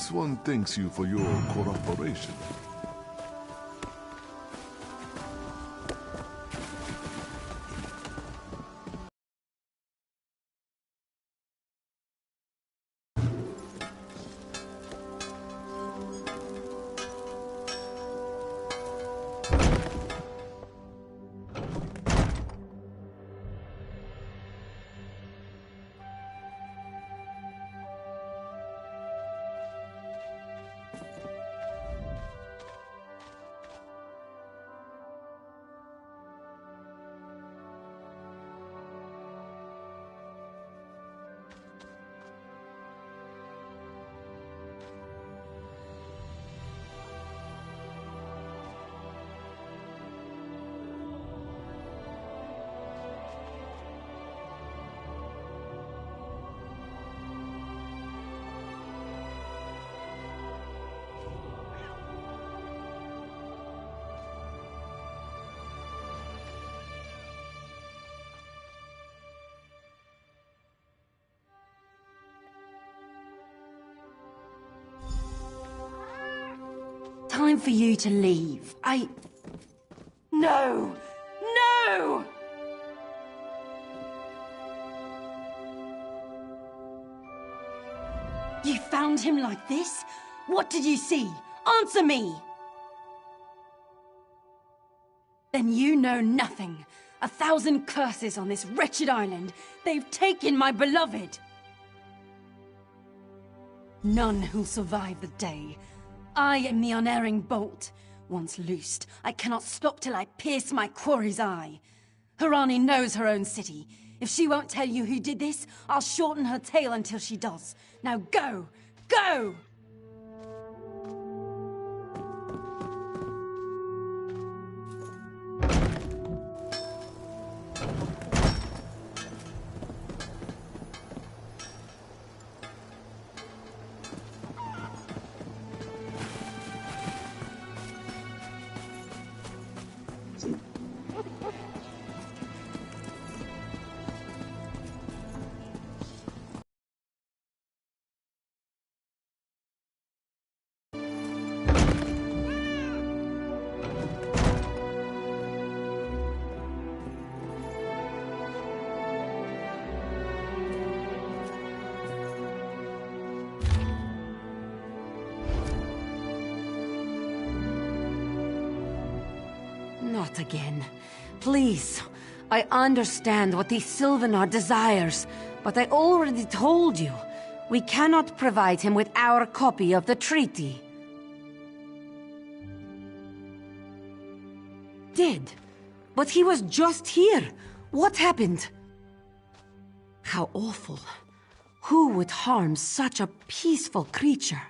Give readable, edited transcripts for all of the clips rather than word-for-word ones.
This one thanks you for your cooperation. Time for you to leave. No! No! You found him like this? What did you see? Answer me! Then you know nothing. 1,000 curses on this wretched island. They've taken my beloved. None who'll survive the day. I am the unerring bolt. Once loosed, I cannot stop till I pierce my quarry's eye. Harani knows her own city. If she won't tell you who did this, I'll shorten her tale until she does. Now go! Go! Not again. Please. I understand what the Sylvanar desires, but I already told you. We cannot provide him with our copy of the treaty. Did. But he was just here. What happened? How awful. Who would harm such a peaceful creature?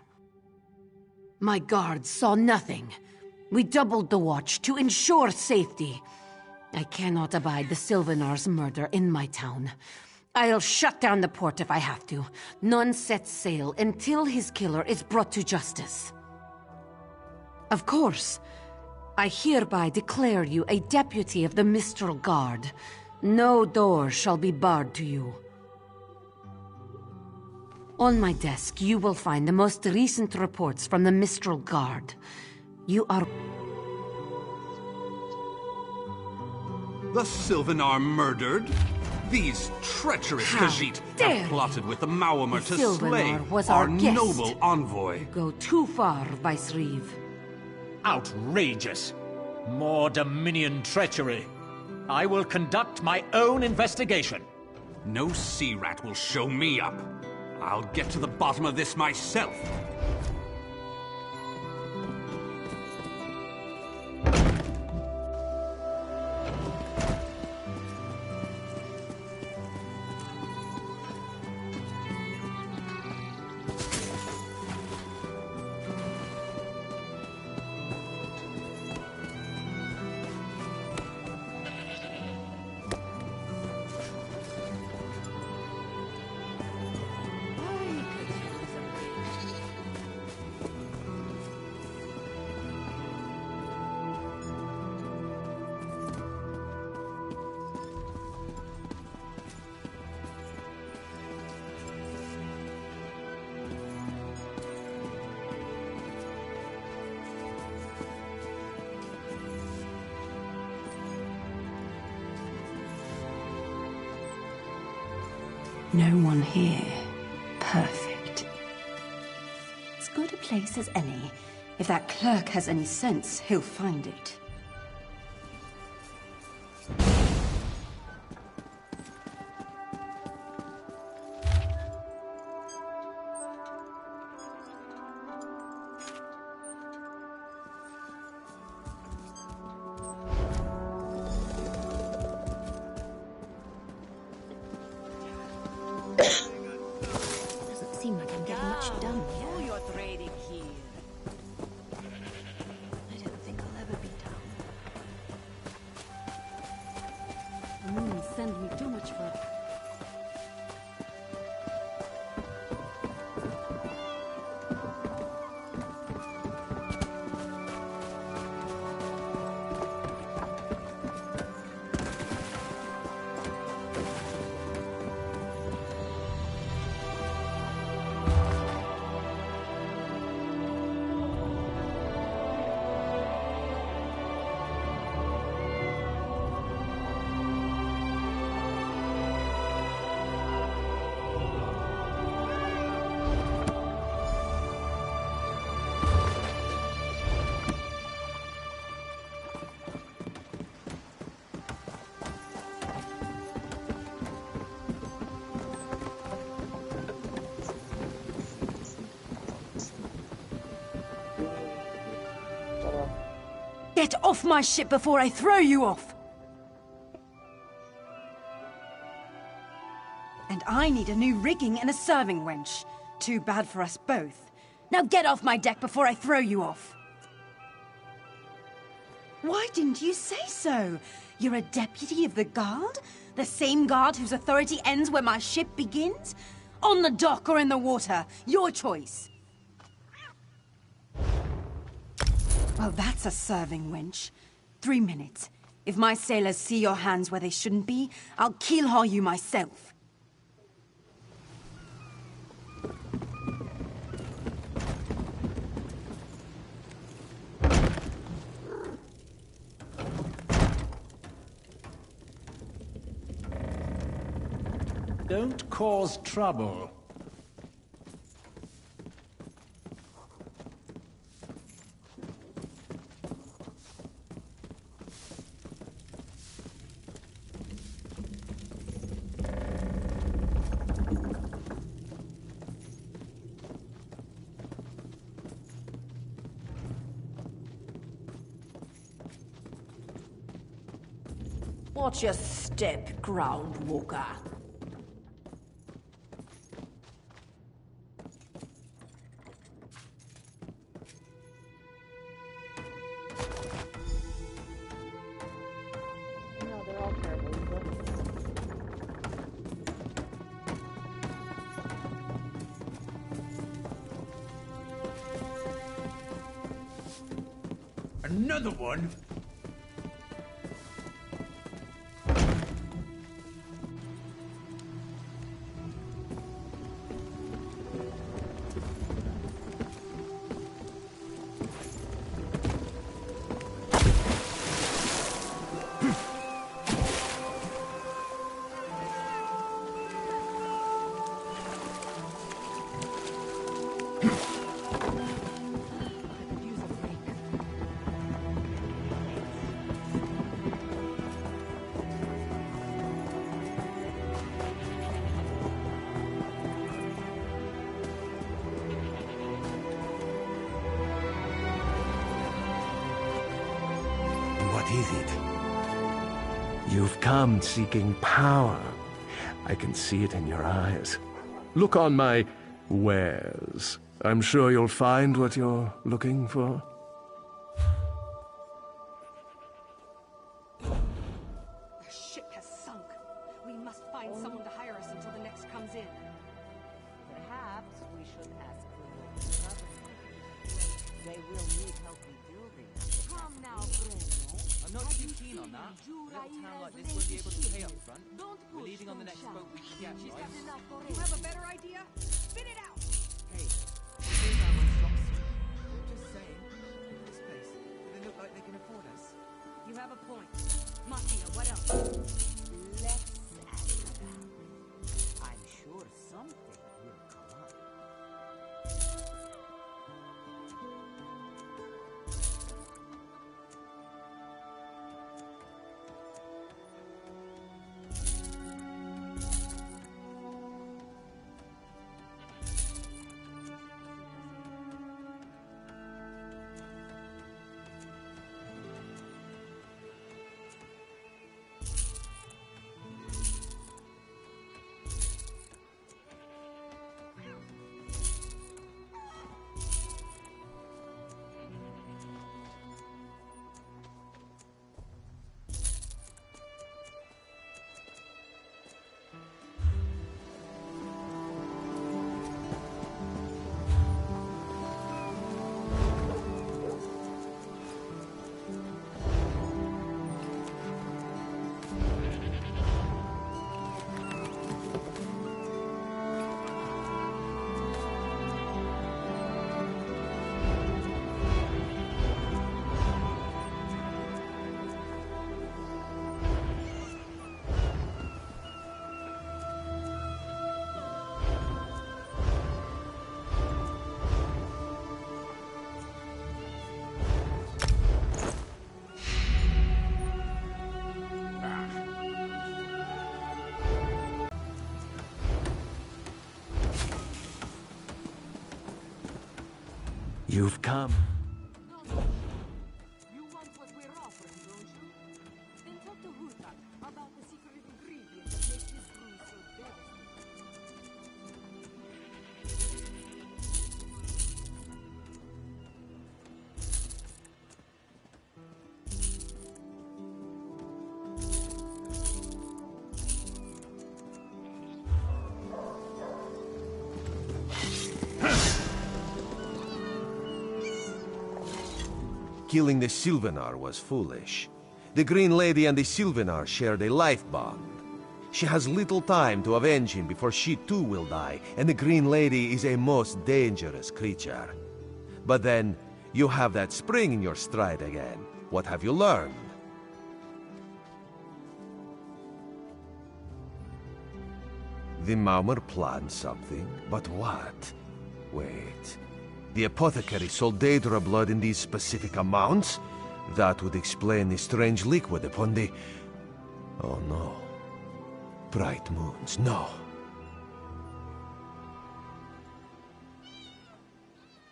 My guards saw nothing. We doubled the watch to ensure safety. I cannot abide the Sylvanar's murder in my town. I'll shut down the port if I have to. None sets sail until his killer is brought to justice. Of course. I hereby declare you a deputy of the Mistral Guard. No door shall be barred to you. On my desk, you will find the most recent reports from the Mistral Guard. You are... The Sylvanar murdered? These treacherous Khajiit have plotted with the Maormer to slay our noble envoy. You go too far, Vice-Reeve. Outrageous. More Dominion treachery. I will conduct my own investigation. No sea rat will show me up. I'll get to the bottom of this myself. No one here. Perfect. As good a place as any. If that clerk has any sense, he'll find it. Doesn't seem like I'm getting much done here. I don't think I'll ever be done. The moon sends me too much further. Get off my ship before I throw you off! And I need a new rigging and a serving wench. Too bad for us both. Now get off my deck before I throw you off! Why didn't you say so? You're a deputy of the guard? The same guard whose authority ends where my ship begins? On the dock or in the water, your choice. Well, that's a serving wench. 3 minutes. If my sailors see your hands where they shouldn't be, I'll keel-haul you myself. Don't cause trouble. Watch your step, Groundwalker. No, they're all terrible. Another one? What is it? You've come seeking power. I can see it in your eyes. Look on my wares. I'm sure you'll find what you're looking for. The ship has sunk. We must find someone to hire us until the next comes in. Perhaps we should ask the local government. They will need help rebuilding. Come now, friend. I'm not too keen on that. A little town like this won't be able to pay up front. We're leaving on the next boat we can get, right? You have a better idea? Spit it out! Hey, we do have our stocks. I'm just saying, this place, do they look like they can afford us? You have a point. Mafia, what else? Let's ask about. I'm sure You've come. You want what we're offering, don't you? Then talk to Hutak about the secret ingredient that makes this brew so devastating. Killing the Sylvanar was foolish. The Green Lady and the Sylvanar shared a life bond. She has little time to avenge him before she too will die, and the Green Lady is a most dangerous creature. But then, you have that spring in your stride again. What have you learned? The Maumr planned something, but what? Wait. The apothecary sold Daedra blood in these specific amounts? That would explain the strange liquid upon the... Oh no. Bright moons, no.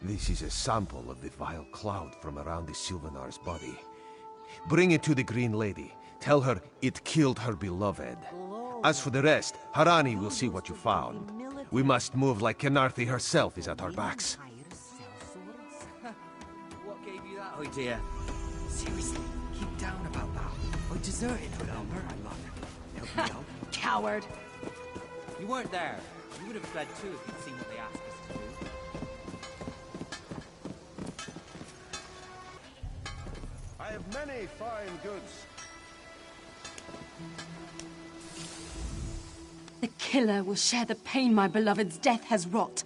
This is a sample of the vile cloud from around the Sylvanar's body. Bring it to the Green Lady. Tell her it killed her beloved. As for the rest, Harani will see what you found. We must move like Kenarthi herself is at our backs. What gave you that idea? Seriously, keep down about that. I deserted, remember? Help me out. Coward. You weren't there. You would have fled too if you'd seen what they asked us to do. I have many fine goods. The killer will share the pain my beloved's death has wrought.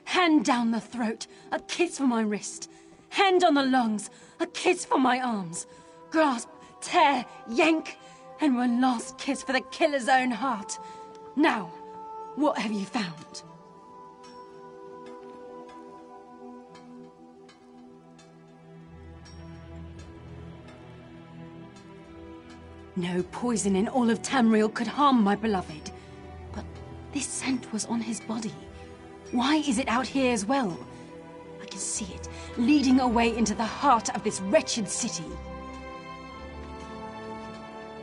Hand down the throat, a kiss for my wrist. Hand on the lungs, a kiss for my arms. Grasp, tear, yank, and one last kiss for the killer's own heart. Now, what have you found? No poison in all of Tamriel could harm my beloved. But this scent was on his body. Why is it out here as well? I can see it, leading away into the heart of this wretched city.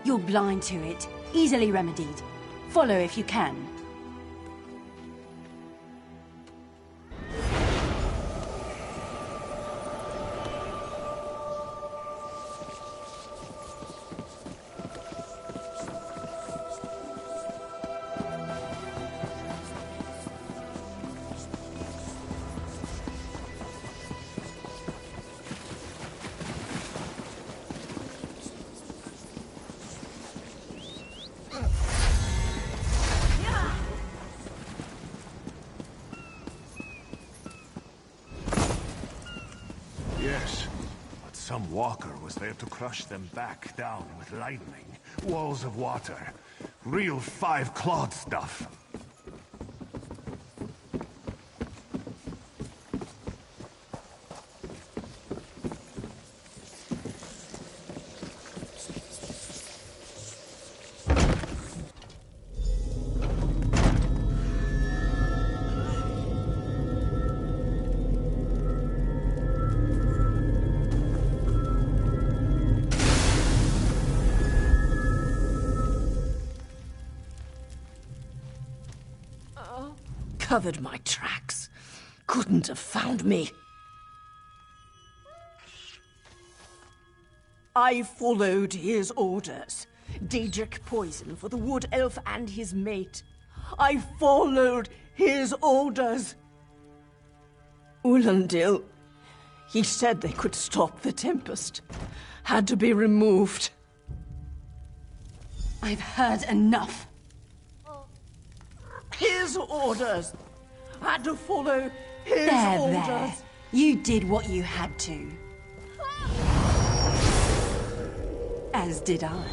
You're blind to it, easily remedied. Follow if you can. Yes, but some walker was there to crush them back down with lightning, walls of water, real five-clawed stuff. Covered my tracks. Couldn't have found me. I followed his orders. Daedric poison for the wood elf and his mate. I followed his orders. Ulandil, he said they could stop the Tempest. Had to be removed. I've heard enough. His orders. Had to follow his orders. There. You did what you had to. As did I.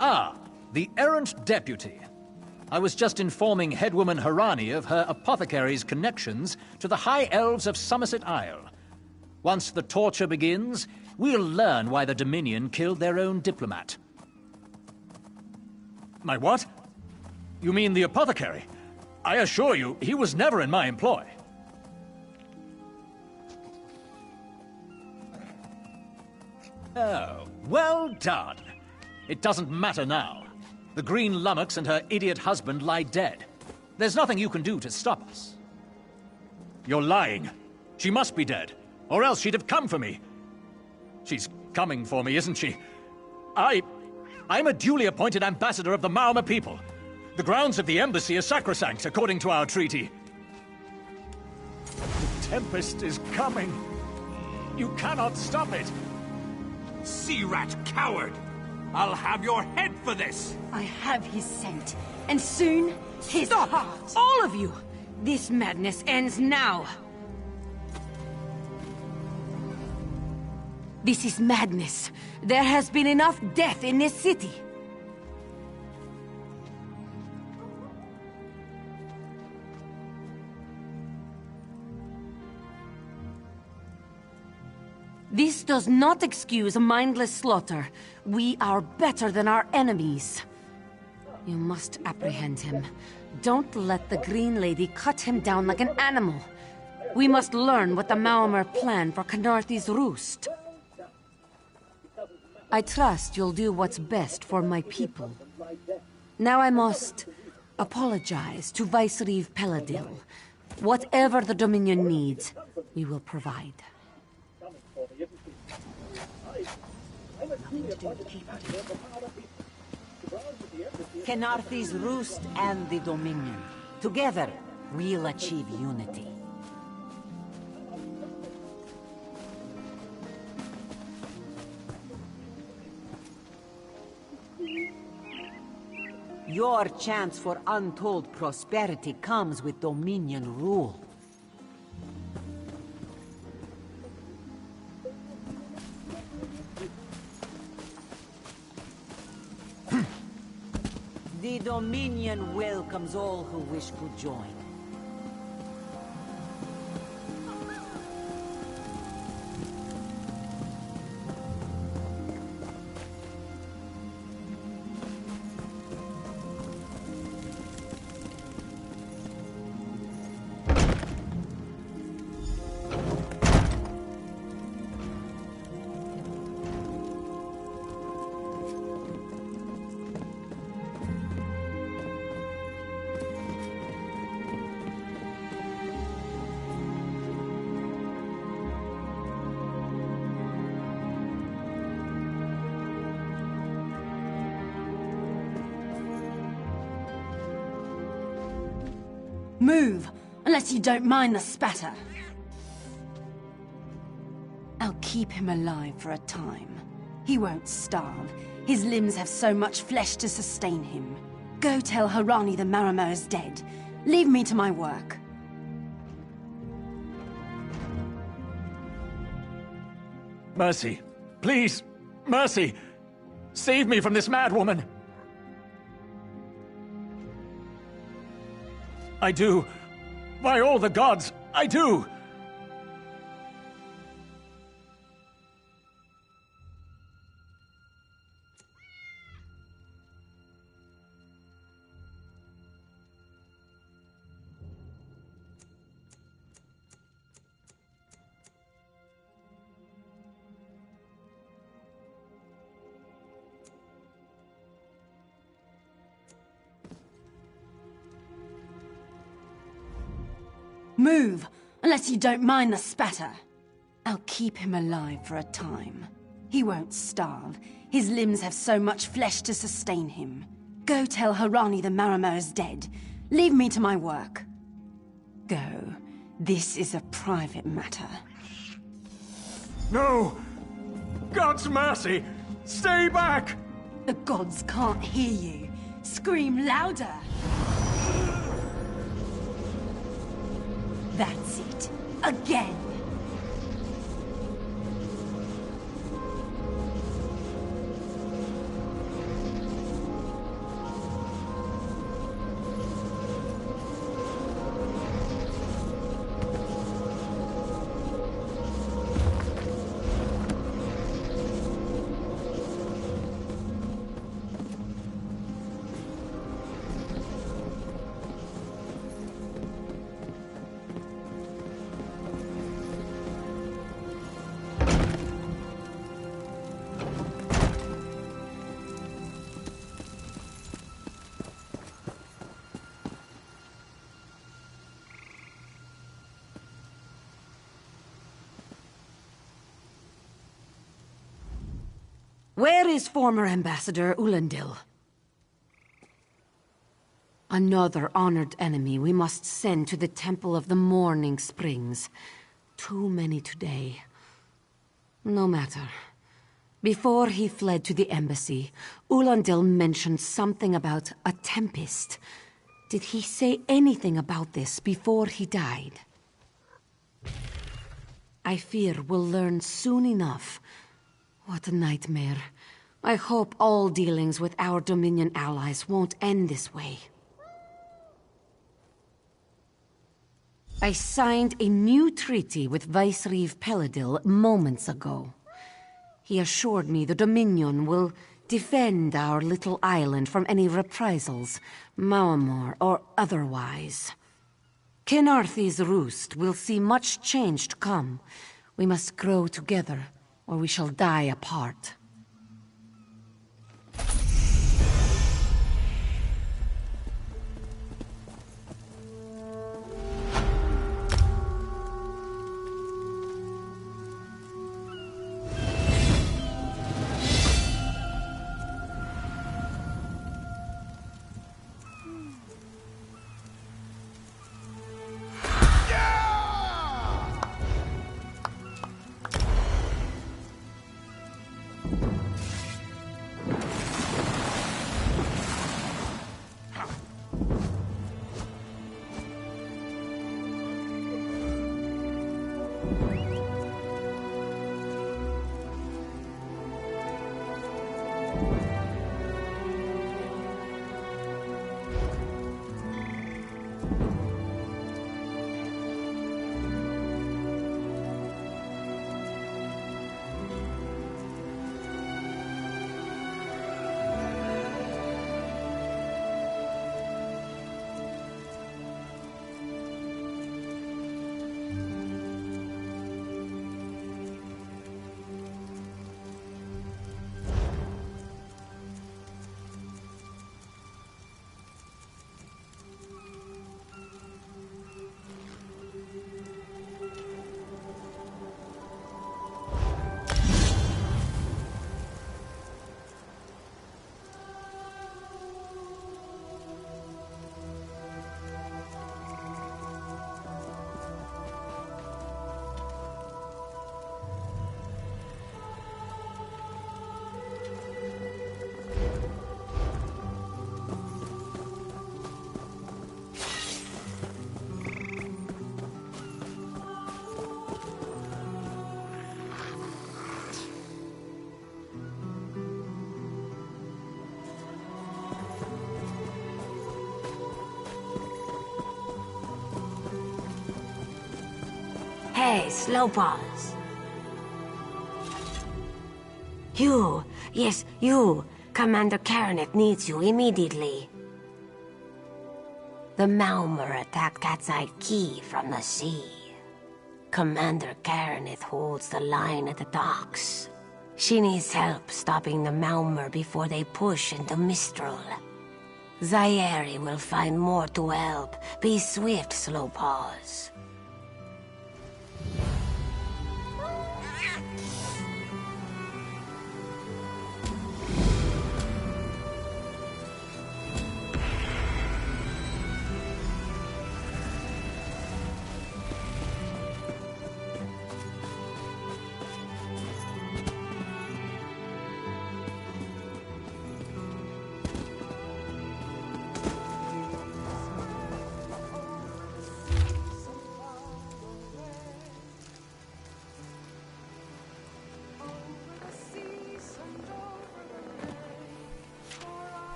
Ah, the errant deputy. I was just informing headwoman Harani of her apothecary's connections to the High Elves of Somerset Isle. Once the torture begins, we'll learn why the Dominion killed their own diplomat. My what? You mean the apothecary? I assure you, he was never in my employ. Oh, well done. It doesn't matter now. The Green Lummox and her idiot husband lie dead. There's nothing you can do to stop us. You're lying. She must be dead, or else she'd have come for me. She's coming for me, isn't she? I'm a duly appointed ambassador of the Maormer people. The grounds of the embassy are sacrosanct, according to our treaty. The Tempest is coming. You cannot stop it. Sea rat coward! I'll have your head for this! I have his scent, and soon his heart. All of you! This madness ends now! This is madness. There has been enough death in this city. This does not excuse mindless slaughter. We are better than our enemies. You must apprehend him. Don't let the Green Lady cut him down like an animal. We must learn what the Maormer plan for Khenarthi's roost. I trust you'll do what's best for my people. Now I must apologize to Vicereeve Peladil. Whatever the Dominion needs, we will provide. Khenarthi's roost and the Dominion. Together, we'll achieve unity. Your chance for untold prosperity comes with Dominion rule. The Dominion welcomes all who wish to join. Move, unless you don't mind the spatter. I'll keep him alive for a time. He won't starve. His limbs have so much flesh to sustain him. Go tell Harani the Maormer is dead. Leave me to my work. Mercy. Please. Mercy. Save me from this mad woman. I do. By all the gods, I do! Move, unless you don't mind the spatter. I'll keep him alive for a time. He won't starve. His limbs have so much flesh to sustain him. Go tell Harani the Maormer is dead. Leave me to my work. Go. This is a private matter. No! God's mercy! Stay back! The gods can't hear you. Scream louder! That's it. Again! Where is former Ambassador Ulandil? Another honored enemy we must send to the Temple of the Morning Springs. Too many today. No matter. Before he fled to the embassy, Ulandil mentioned something about a tempest. Did he say anything about this before he died? I fear we'll learn soon enough. What a nightmare. I hope all dealings with our Dominion allies won't end this way. I signed a new treaty with Vicereeve Peladil moments ago. He assured me the Dominion will defend our little island from any reprisals, Maormer or otherwise. Kenarthi's roost will see much change to come. We must grow together, or we shall die apart. Hey, Slowpaws. You, yes, you. Commander Karaneth needs you immediately. The Maormer attacked Cat's Eye Key from the sea. Commander Karaneth holds the line at the docks. She needs help stopping the Maormer before they push into Mistral. Zairi will find more to help. Be swift, Slowpaws.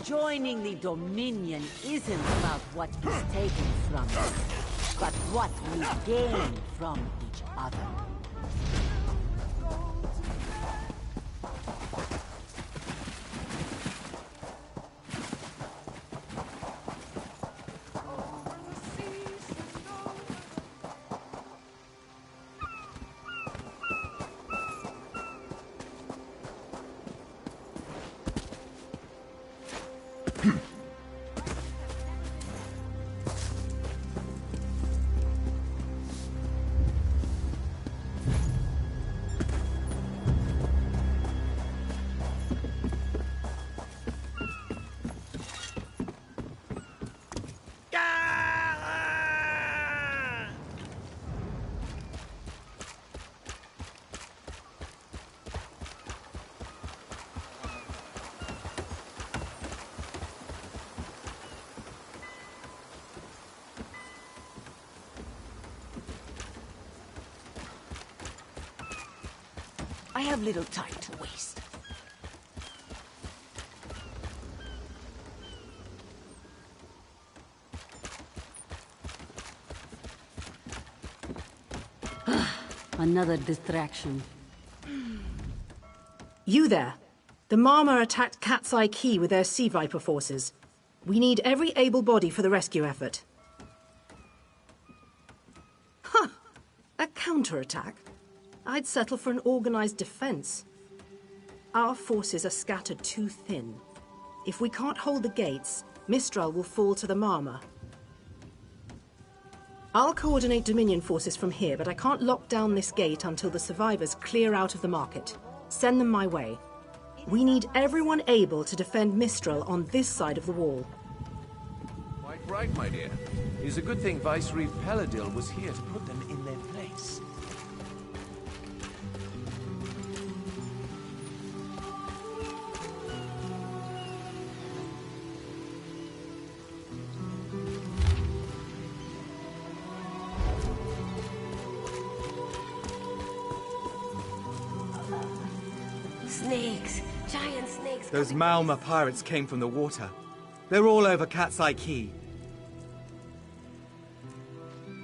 Joining the Dominion isn't about what is taken from us, but what we gain from each other. have little time to waste. Another distraction. You there. The Marma attacked Cat's Eye Key with their Sea Viper forces. We need every able body for the rescue effort. Huh! A counterattack? I'd settle for an organized defense. Our forces are scattered too thin. If we can't hold the gates, Mistral will fall to the Marma. I'll coordinate Dominion forces from here, but I can't lock down this gate until the survivors clear out of the market. Send them my way. We need everyone able to defend Mistral on this side of the wall. Quite right, my dear. It's a good thing Viceroy Paladil was here to put them in their place. Snakes! Giant snakes! Those Malma pirates came from the water. They're all over Cat's Eye Key.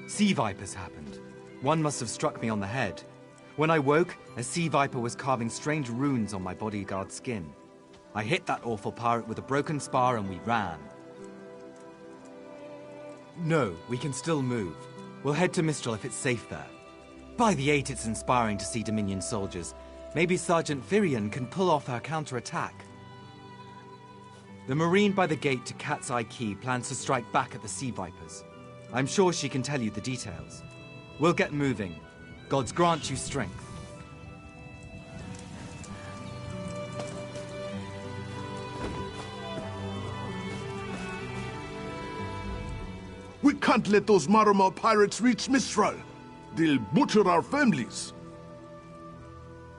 Sea vipers happened. One must have struck me on the head. When I woke, a sea viper was carving strange runes on my bodyguard's skin. I hit that awful pirate with a broken spar and we ran. No, we can still move. We'll head to Mistral if it's safe there. By the 8, it's inspiring to see Dominion soldiers. Maybe Sergeant Virion can pull off her counterattack. The Marine by the gate to Cat's Eye Key plans to strike back at the Sea Vipers. I'm sure she can tell you the details. We'll get moving. Gods grant you strength. We can't let those Marma pirates reach Mistral. They'll butcher our families.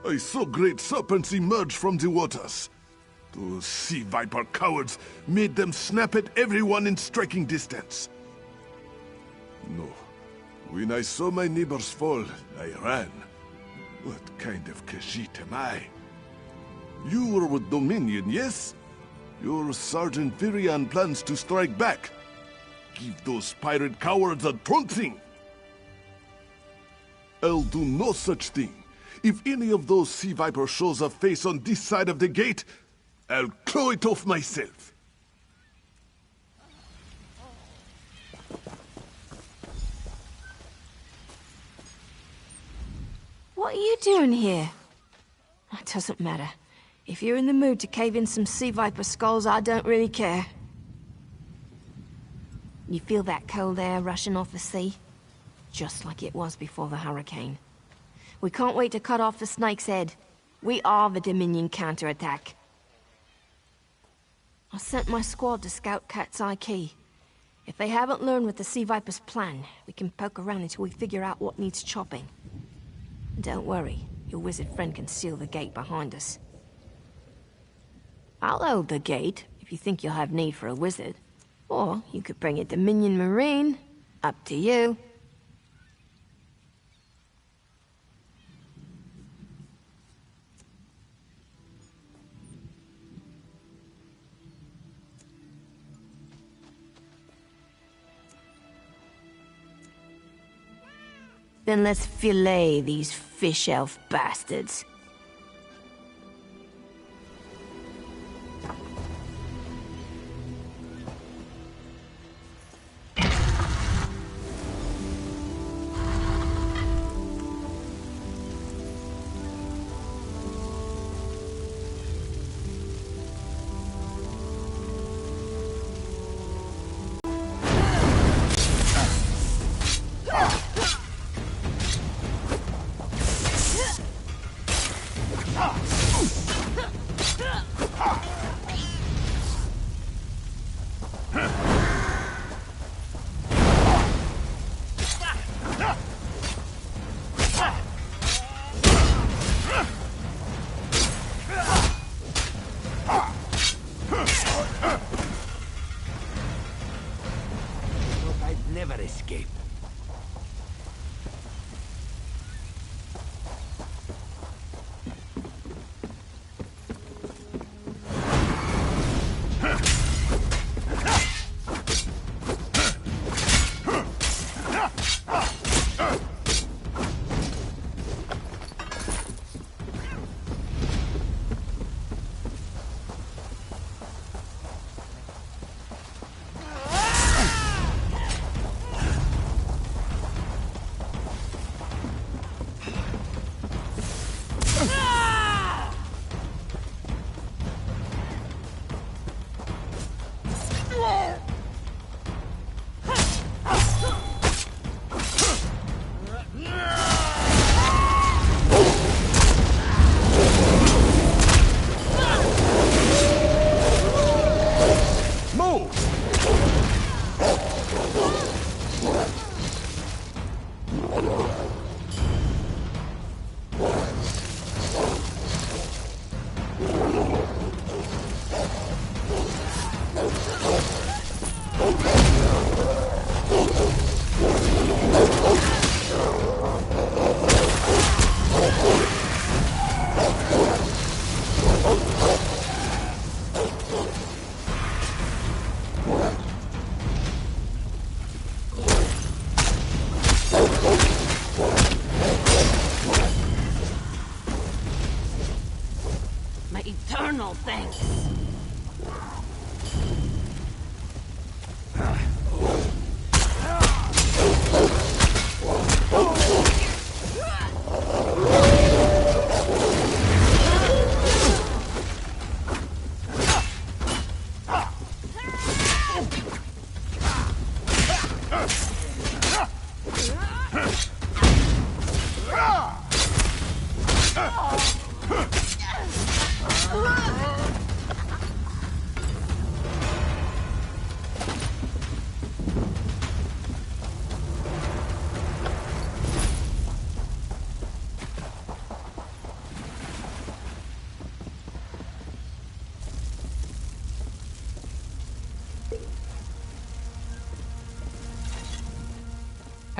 I saw great serpents emerge from the waters. Those sea viper cowards made them snap at everyone in striking distance. No. When I saw my neighbors fall, I ran. What kind of Khajiit am I? You were with Dominion, yes? Your Sergeant Virion plans to strike back. Give those pirate cowards a trouncing. I'll do no such thing. If any of those sea vipers shows a face on this side of the gate, I'll claw it off myself. What are you doing here? It doesn't matter. If you're in the mood to cave in some sea viper skulls, I don't really care. You feel that cold air rushing off the sea? Just like it was before the hurricane. We can't wait to cut off the snake's head. We are the Dominion counterattack. I sent my squad to scout Cat's Eye Key. If they haven't learned what the Sea Viper's plan, we can poke around until we figure out what needs chopping. Don't worry, your wizard friend can seal the gate behind us. I'll hold the gate, if you think you'll have need for a wizard. Or you could bring a Dominion Marine. Up to you. Then let's fillet these fish elf bastards. Never escape.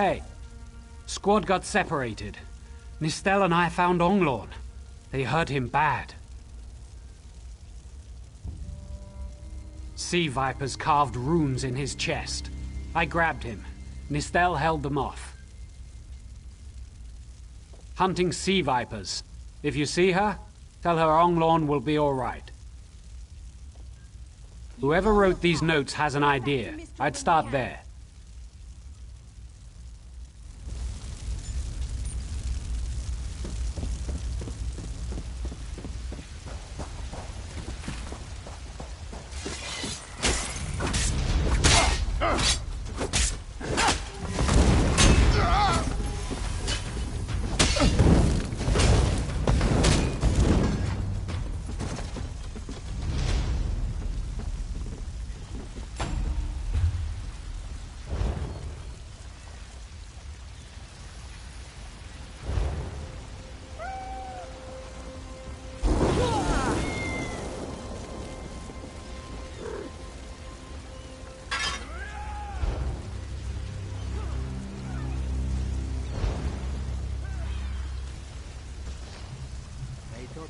Hey, squad got separated. Nistel and I found Onglorn. They hurt him bad. Sea vipers carved runes in his chest. I grabbed him. Nistel held them off. Hunting sea vipers. If you see her, tell her Onglorn will be all right. Whoever wrote these notes has an idea. I'd start there.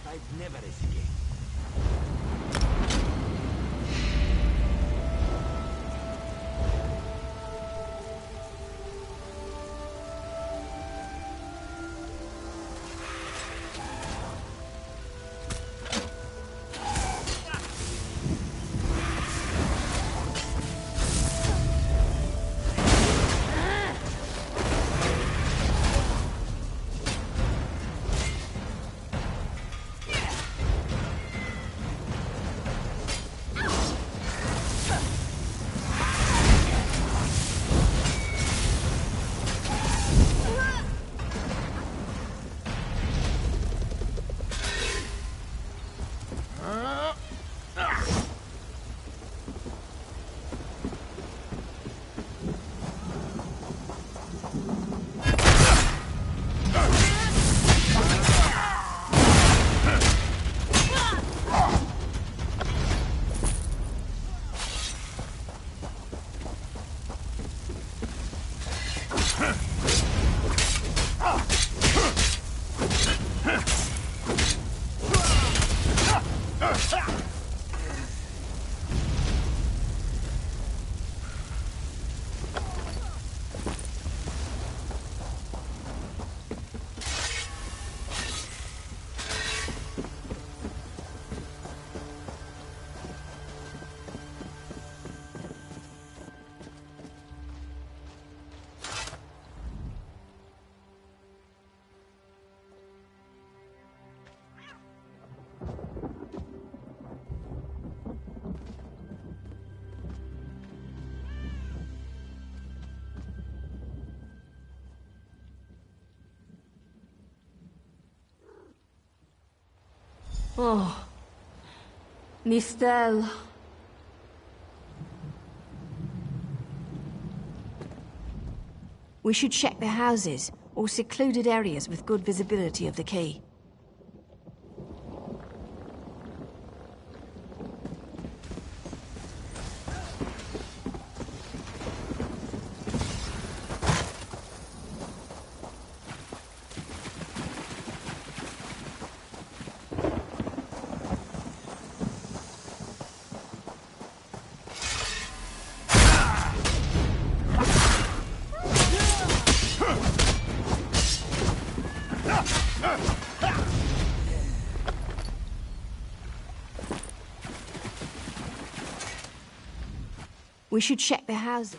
I'd never escape. Oh, Nistel. We should check the houses, or secluded areas with good visibility of the key. We should check the house.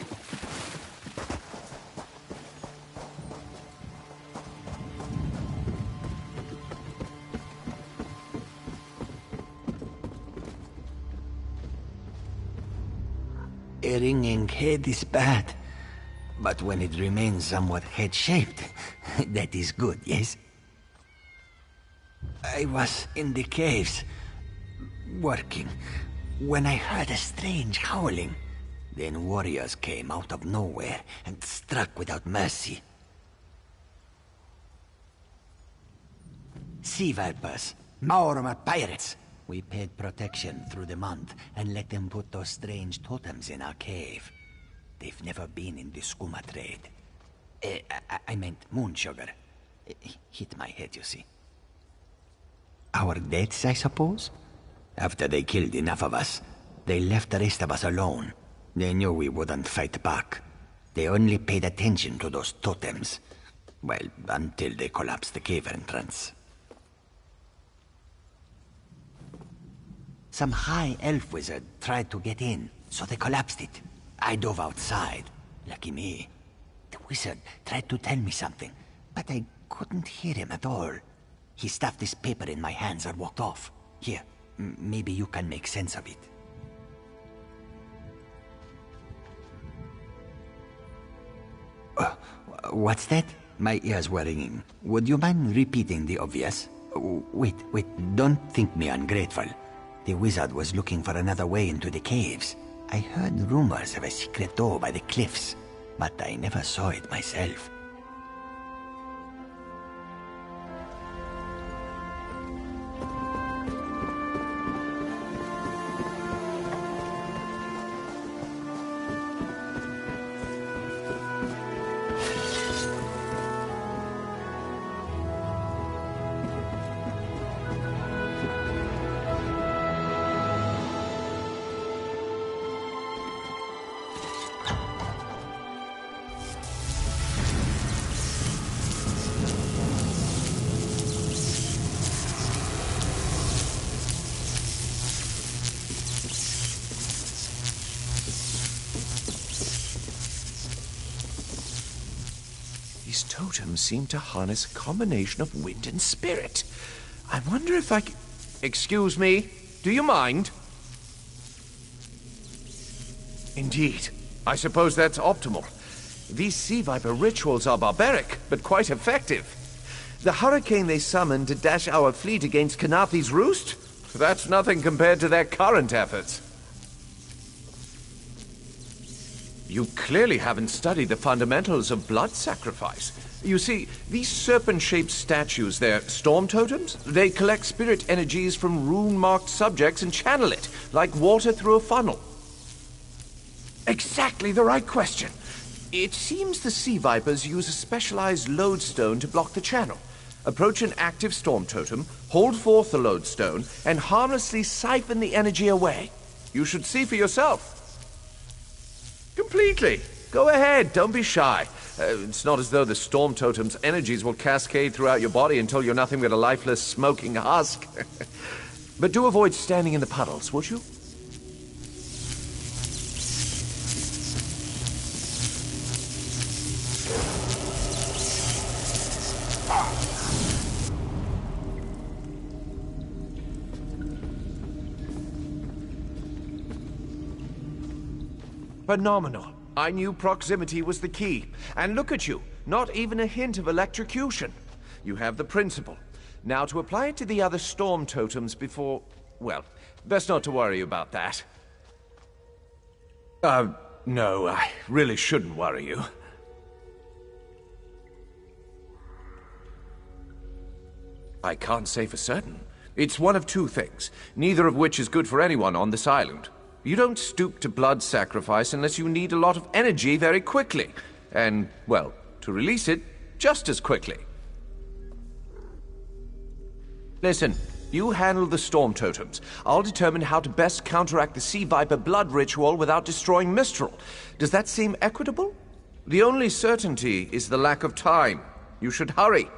A ringing head is bad, but when it remains somewhat head-shaped, that is good, yes? I was in the caves, working, when I heard a strange howling. Then warriors came out of nowhere and struck without mercy. Sea vipers, Maormer pirates. We paid protection through the month and let them put those strange totems in our cave. They've never been in the skooma trade. I meant moon sugar. Hit my head, you see. Our deaths, I suppose? After they killed enough of us, they left the rest of us alone. They knew we wouldn't fight back. They only paid attention to those totems. Well, until they collapsed the cave entrance. Some high elf wizard tried to get in, so they collapsed it. I dove outside. Lucky me. The wizard tried to tell me something, but I couldn't hear him at all. He stuffed this paper in my hands and walked off. Here, maybe you can make sense of it. What's that? My ears were ringing. Would you mind repeating the obvious? Wait, don't think me ungrateful. The wizard was looking for another way into the caves. I heard rumors of a secret door by the cliffs, but I never saw it myself. These totems seem to harness a combination of wind and spirit. I wonder if I can... Excuse me, do you mind? Indeed. I suppose that's optimal. These sea viper rituals are barbaric, but quite effective. The hurricane they summoned to dash our fleet against Kanafi's roost? That's nothing compared to their current efforts. You clearly haven't studied the fundamentals of blood sacrifice. You see, these serpent-shaped statues, they're storm totems. They collect spirit energies from rune-marked subjects and channel it, like water through a funnel. Exactly the right question. It seems the sea vipers use a specialized lodestone to block the channel. Approach an active storm totem, hold forth the lodestone, and harmlessly siphon the energy away. You should see for yourself. Completely. Go ahead, don't be shy. It's not as though the storm totem's energies will cascade throughout your body until you're nothing but a lifeless, smoking husk. But do avoid standing in the puddles, would you? Phenomenal. I knew proximity was the key. And look at you, not even a hint of electrocution. You have the principle. Now to apply it to the other storm totems before... well, best not to worry about that. No, I really shouldn't worry you. I can't say for certain. It's one of two things, neither of which is good for anyone on this island. You don't stoop to blood sacrifice unless you need a lot of energy very quickly. And, well, to release it just as quickly. Listen, you handle the storm totems. I'll determine how to best counteract the Sea Viper blood ritual without destroying Mistral. Does that seem equitable? The only certainty is the lack of time. You should hurry.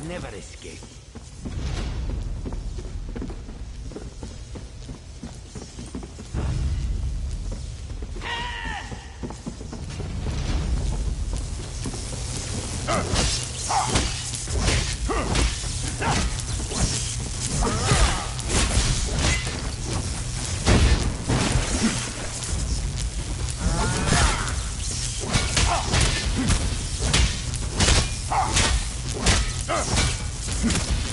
Never escape. Ah!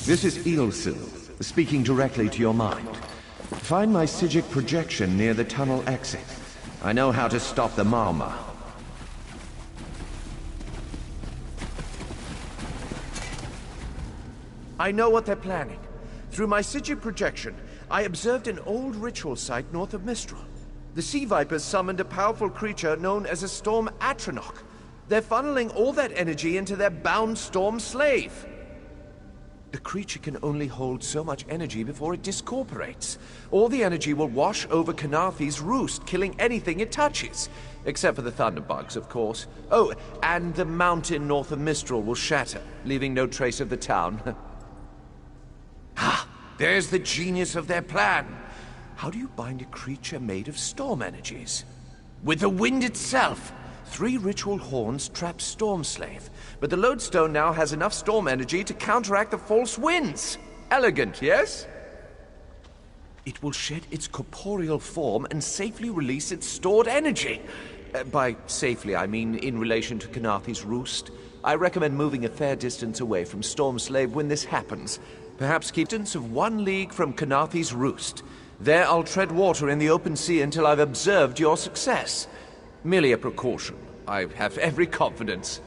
This is Ilsil, speaking directly to your mind. Find my Psijic projection near the tunnel exit. I know how to stop the Mauma. I know what they're planning. Through my Psijic projection, I observed an old ritual site north of Mistral. The Sea Vipers summoned a powerful creature known as a Storm Atronach. They're funneling all that energy into their bound Storm Slave. The creature can only hold so much energy before it discorporates. All the energy will wash over Khenarthi's roost, killing anything it touches. Except for the Thunderbugs, of course. Oh, and the mountain north of Mistral will shatter, leaving no trace of the town. Ah, there's the genius of their plan. How do you bind a creature made of storm energies? With the wind itself. 3 ritual horns trap Storm Slave, but the lodestone now has enough storm energy to counteract the false winds. Elegant, yes? It will shed its corporeal form and safely release its stored energy. By safely, I mean in relation to Khenarthi's roost. I recommend moving a fair distance away from Storm Slave when this happens. Perhaps keep a distance of 1 league from Khenarthi's roost. There I'll tread water in the open sea until I've observed your success. Merely a precaution. I have every confidence.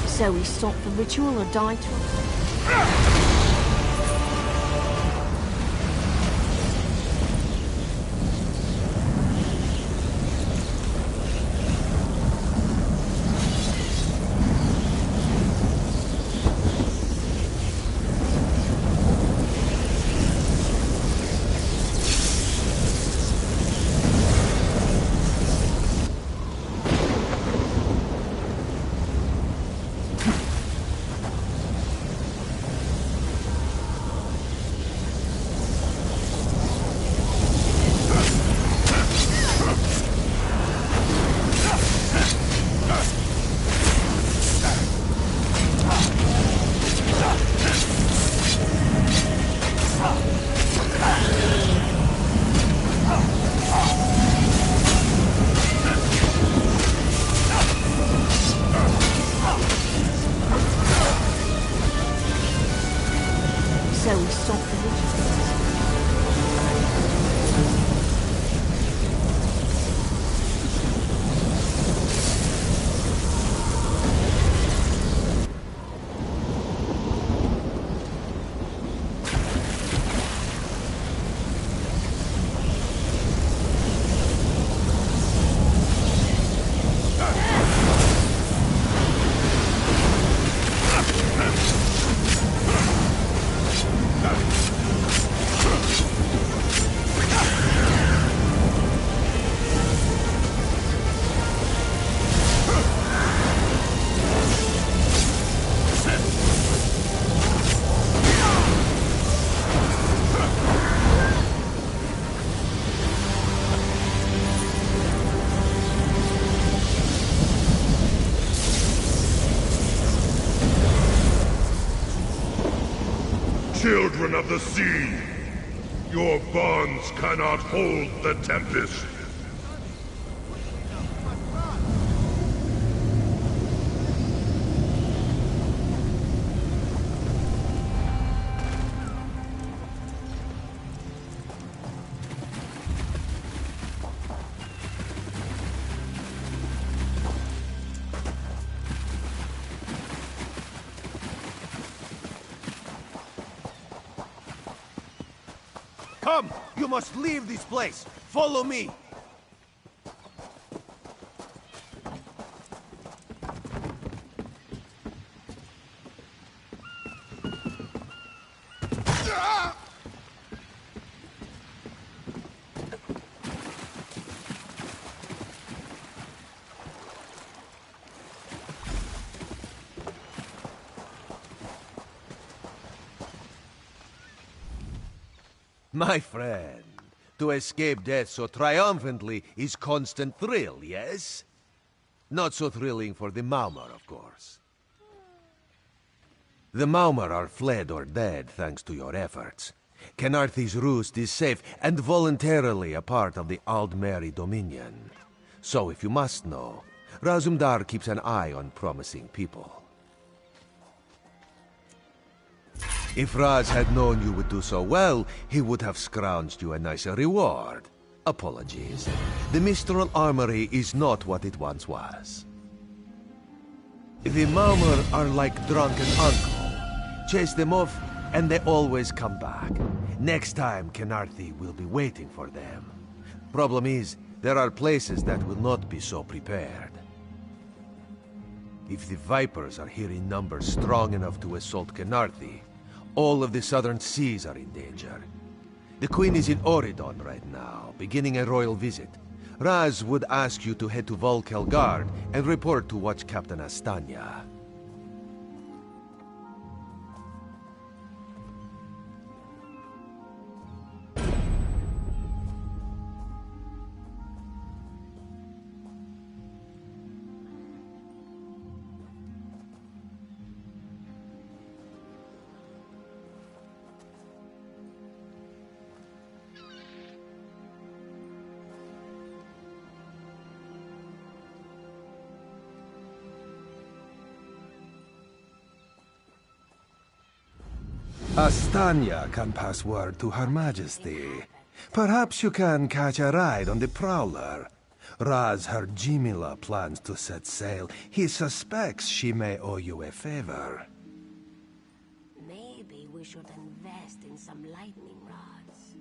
So we stop the ritual or die to it? children of the sea! Your bonds cannot hold the Tempest! Come! You must leave this place! Follow me! My friend, to escape death so triumphantly is constant thrill, yes? Not so thrilling for the Maumar, of course. The Maumar are fled or dead thanks to your efforts. Khenarthi's roost is safe and voluntarily a part of the Aldmeri Dominion. So if you must know, Razumdar keeps an eye on promising people. If Raz had known you would do so well, he would have scrounged you a nicer reward. Apologies. The Mistral Armory is not what it once was. The Maumar are like drunken uncle. Chase them off, and they always come back. Next time, Khenarthi will be waiting for them. Problem is, there are places that will not be so prepared. If the Vipers are here in numbers strong enough to assault Khenarthi, all of the southern seas are in danger. The Queen is in Auridon right now, beginning a royal visit. Raz would ask you to head to Volkelgard and report to Watch Captain Astanya. Astanya can pass word to Her Majesty. Perhaps you can catch a ride on the Prowler. Raz Her Jimila plans to set sail. He suspects she may owe you a favor. Maybe we should invest in some lightning rods.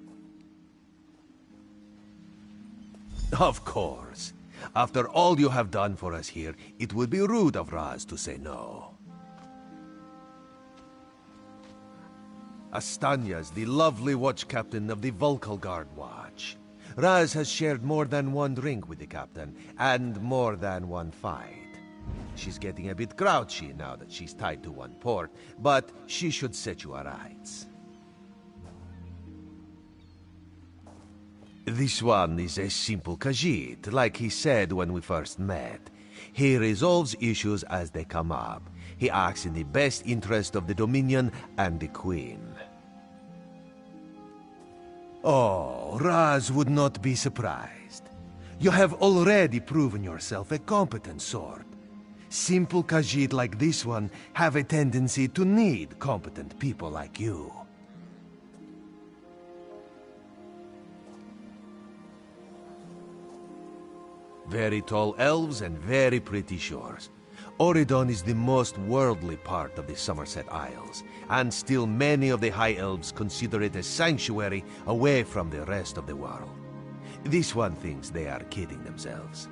Of course. After all you have done for us here, it would be rude of Raz to say no. Astanya's the lovely watch captain of the Volkelgard Watch. Raz has shared more than one drink with the captain, and more than one fight. She's getting a bit grouchy now that she's tied to one port, but she should set you aright. This one is a simple Khajiit, like he said when we first met. He resolves issues as they come up. He acts in the best interest of the Dominion and the Queen. Oh, Raz would not be surprised. You have already proven yourself a competent sword. Simple Khajiit like this one have a tendency to need competent people like you. Very tall elves and very pretty shores. Auridon is the most worldly part of the Somerset Isles, and still many of the High Elves consider it a sanctuary away from the rest of the world. This one thinks they are kidding themselves.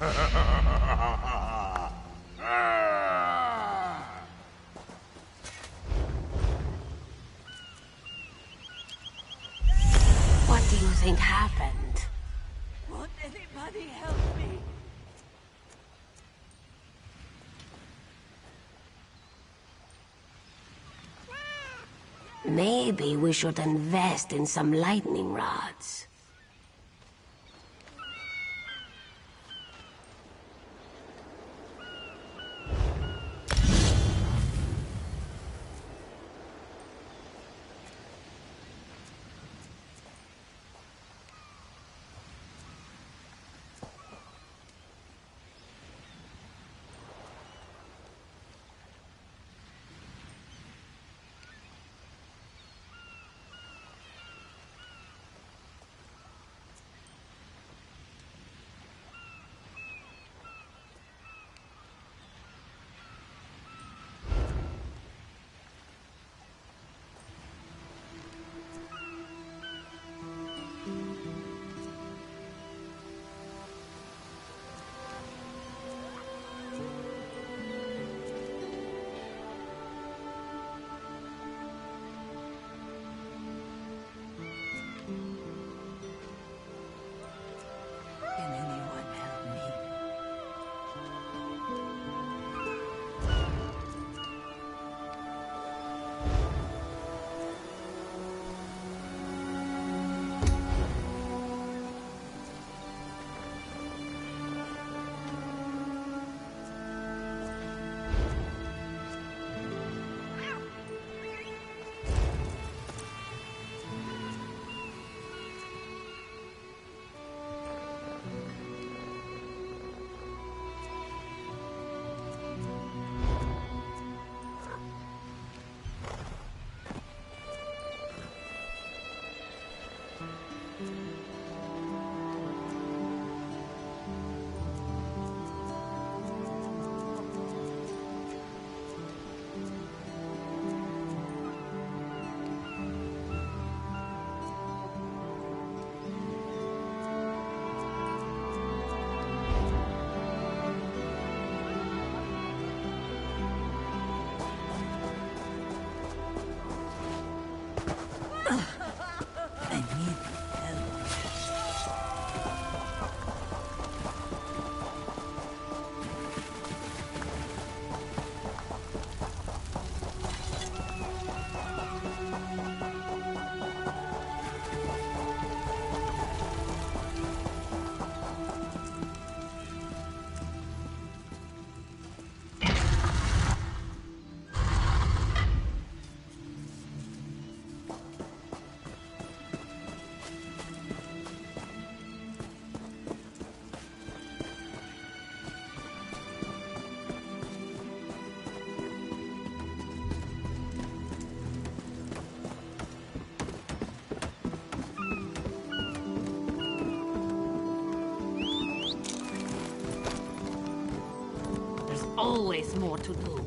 What do you think happened? Won't anybody help me? Maybe we should invest in some lightning rods. Always more to do.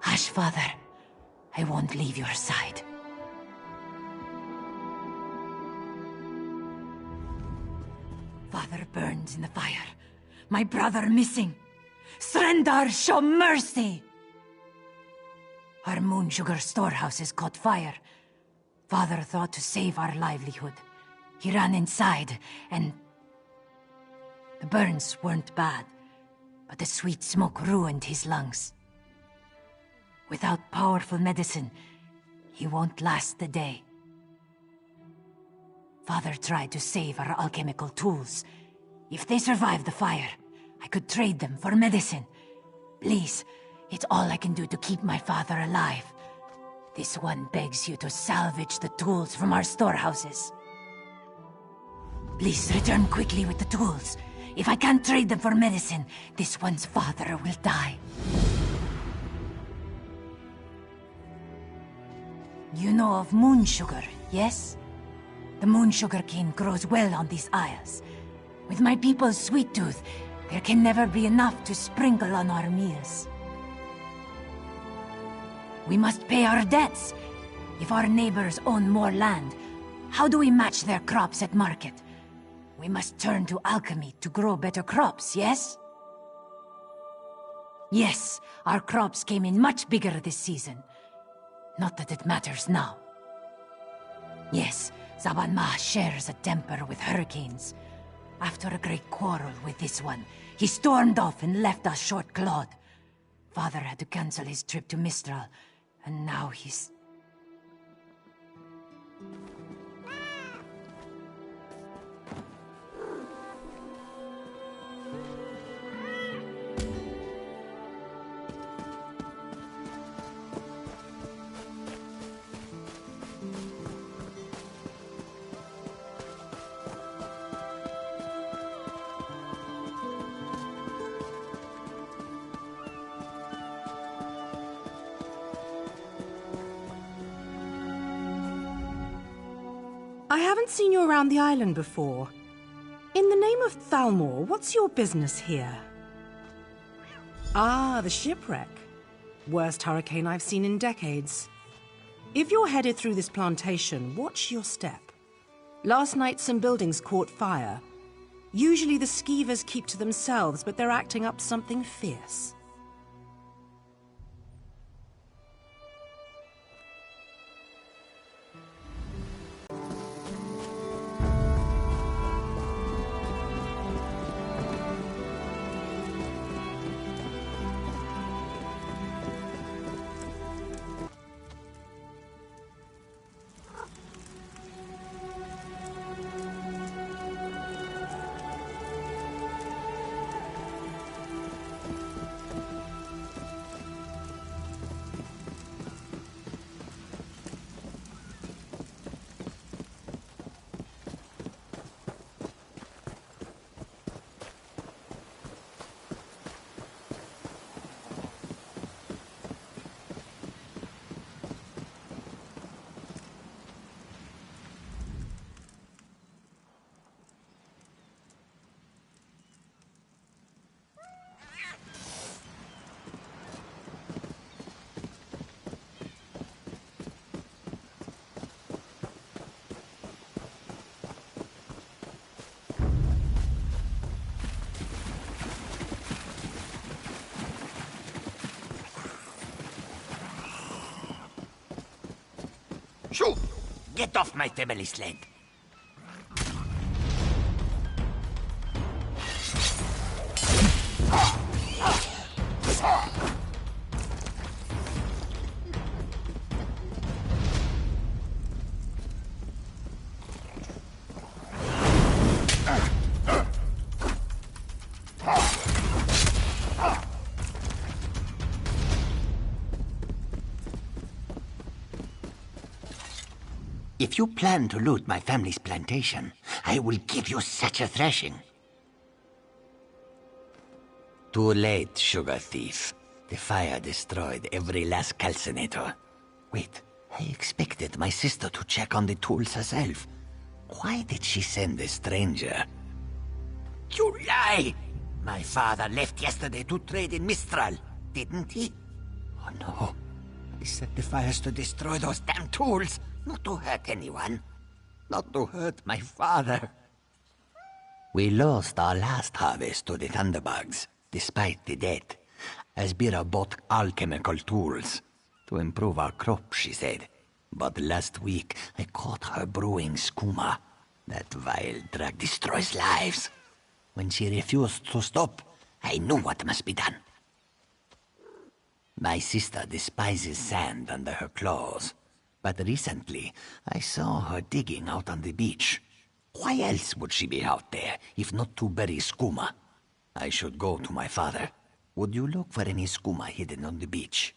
Hush, Father. I won't leave your side. Father burns in the fire. My brother missing. Srendar, show mercy! Our Moonsugar storehouses caught fire. Father thought to save our livelihood. He ran inside, and... The burns weren't bad, but the sweet smoke ruined his lungs. Without powerful medicine, he won't last the day. Father tried to save our alchemical tools. If they survive the fire, I could trade them for medicine. Please, it's all I can do to keep my father alive. This one begs you to salvage the tools from our storehouses. Please return quickly with the tools. If I can't trade them for medicine, this one's father will die. You know of moon sugar, yes? The moon sugar cane grows well on these isles. With my people's sweet tooth, there can never be enough to sprinkle on our meals. We must pay our debts. If our neighbors own more land, how do we match their crops at market? We must turn to alchemy to grow better crops, yes? Yes, our crops came in much bigger this season. Not that it matters now. Yes, Zaban shares a temper with hurricanes. After a great quarrel with this one, he stormed off and left us short-clawed. Father had to cancel his trip to Mistral, and now he's... I haven't seen you around the island before. In the name of Thalmor, what's your business here? Ah, the shipwreck. Worst hurricane I've seen in decades. If you're headed through this plantation, watch your step. Last night some buildings caught fire. Usually the skeevers keep to themselves, but they're acting up something fierce. Shoo! Get off my family's land! If you plan to loot my family's plantation, I will give you such a thrashing. Too late, sugar thief. The fire destroyed every last calcinator. Wait, I expected my sister to check on the tools herself. Why did she send a stranger? You lie! My father left yesterday to trade in Mistral, didn't he? Oh no. He set the fires to destroy those damn tools. Not to hurt anyone. Not to hurt my father. We lost our last harvest to the Thunderbugs, despite the debt. Asbira bought alchemical tools to improve our crop, she said. But last week, I caught her brewing skooma. That vile drug destroys lives. When she refused to stop, I knew what must be done. My sister despises sand under her claws, but recently I saw her digging out on the beach. Why else would she be out there, if not to bury skooma? I should go to my father. Would you look for any skooma hidden on the beach?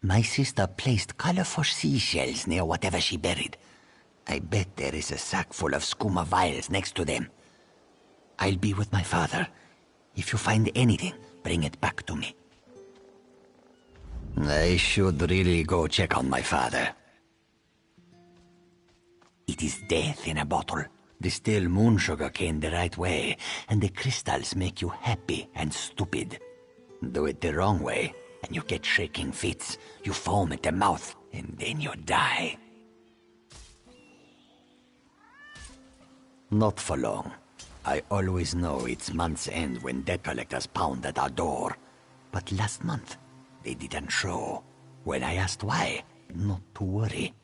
My sister placed colorful seashells near whatever she buried. I bet there is a sack full of skooma vials next to them. I'll be with my father. If you find anything, bring it back to me. I should really go check on my father. It is death in a bottle. Distill moon sugar cane the right way, and the crystals make you happy and stupid. Do it the wrong way, and you get shaking fits. You foam at the mouth, and then you die. Not for long. I always know it's month's end when debt collectors pound at our door. But last month, they didn't show. When I asked why, not to worry.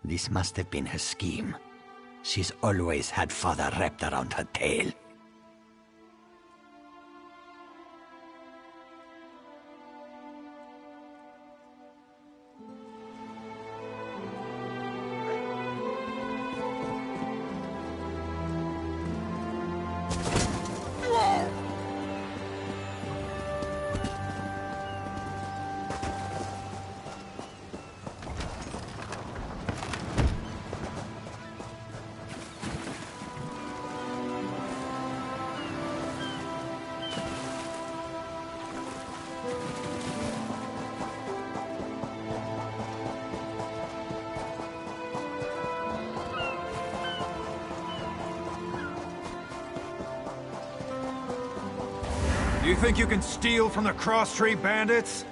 This must have been her scheme. She's always had father wrapped around her tail. You think you can steal from the Cross Tree Bandits?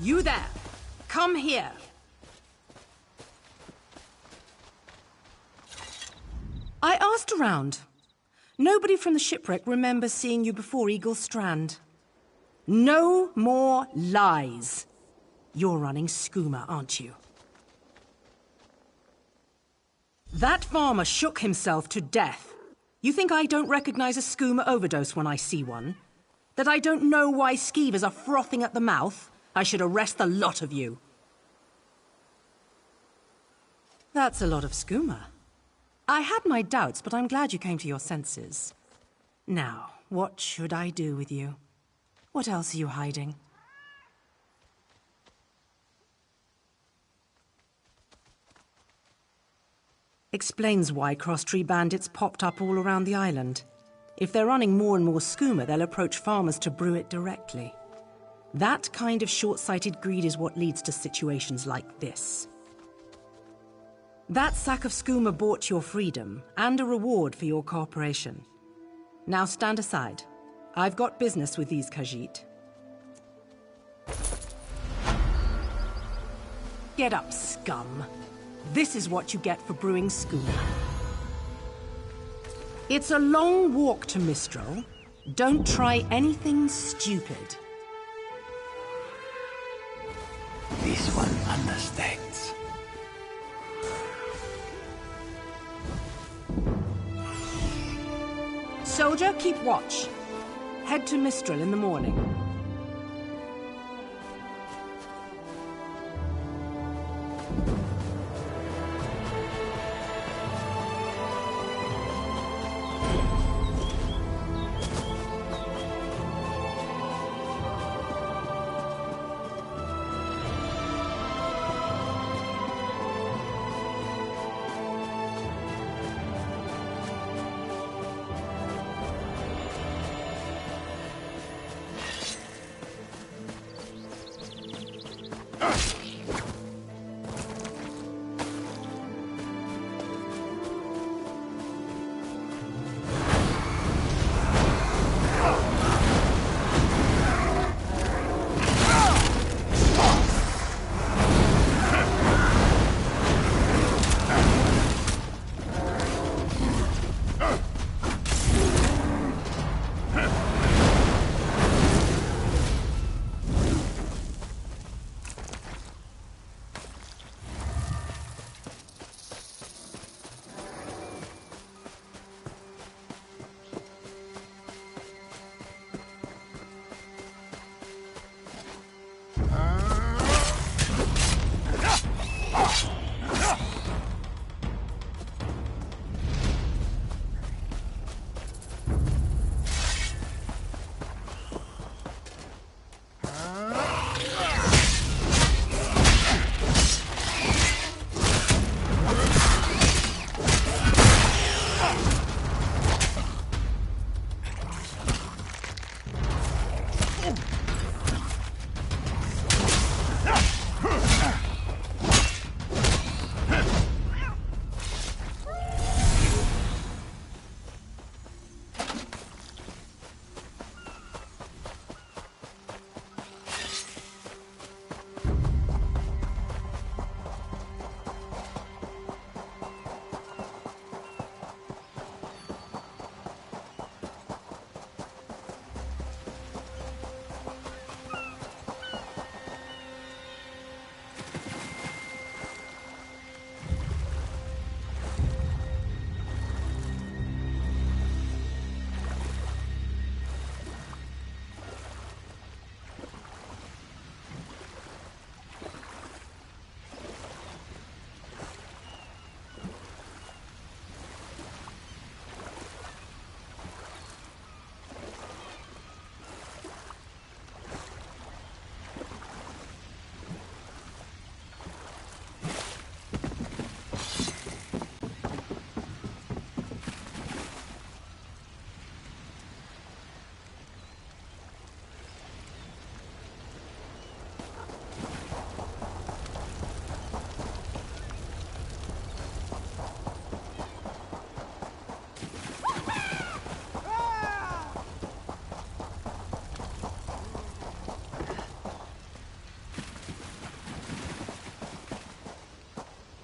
You there! Come here! I asked around. Nobody from the shipwreck remembers seeing you before Eagle Strand. No more lies. You're running skooma, aren't you? That farmer shook himself to death. You think I don't recognize a skooma overdose when I see one? That I don't know why skeevers are frothing at the mouth? I should arrest the lot of you. That's a lot of skooma. I had my doubts, but I'm glad you came to your senses. Now, what should I do with you? What else are you hiding? Explains why Cross Tree Bandits popped up all around the island. If they're running more and more skooma, they'll approach farmers to brew it directly. That kind of short-sighted greed is what leads to situations like this. That sack of skooma bought your freedom, and a reward for your cooperation. Now stand aside. I've got business with these Khajiit. Get up, scum. This is what you get for brewing skooma. It's a long walk to Mistral. Don't try anything stupid. This one understands. Soldier, keep watch. Head to Mistral in the morning.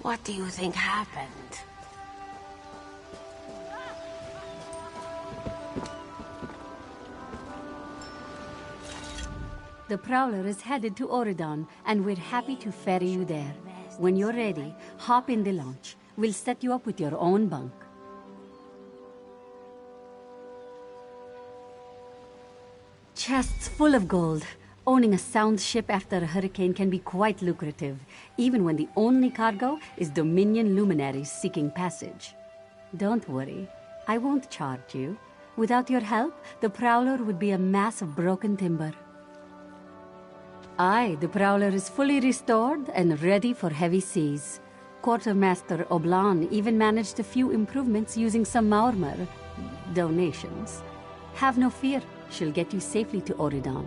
What do you think happened? The Prowler is headed to Auridon, and we're happy to ferry you there. When you're ready, hop in the launch. We'll set you up with your own bunk. Chests full of gold. Owning a sound ship after a hurricane can be quite lucrative, even when the only cargo is Dominion luminaries seeking passage. Don't worry, I won't charge you. Without your help, the Prowler would be a mass of broken timber. Aye, the Prowler is fully restored and ready for heavy seas. Quartermaster Oblan even managed a few improvements using some Maormer donations. Have no fear, she'll get you safely to Auridon.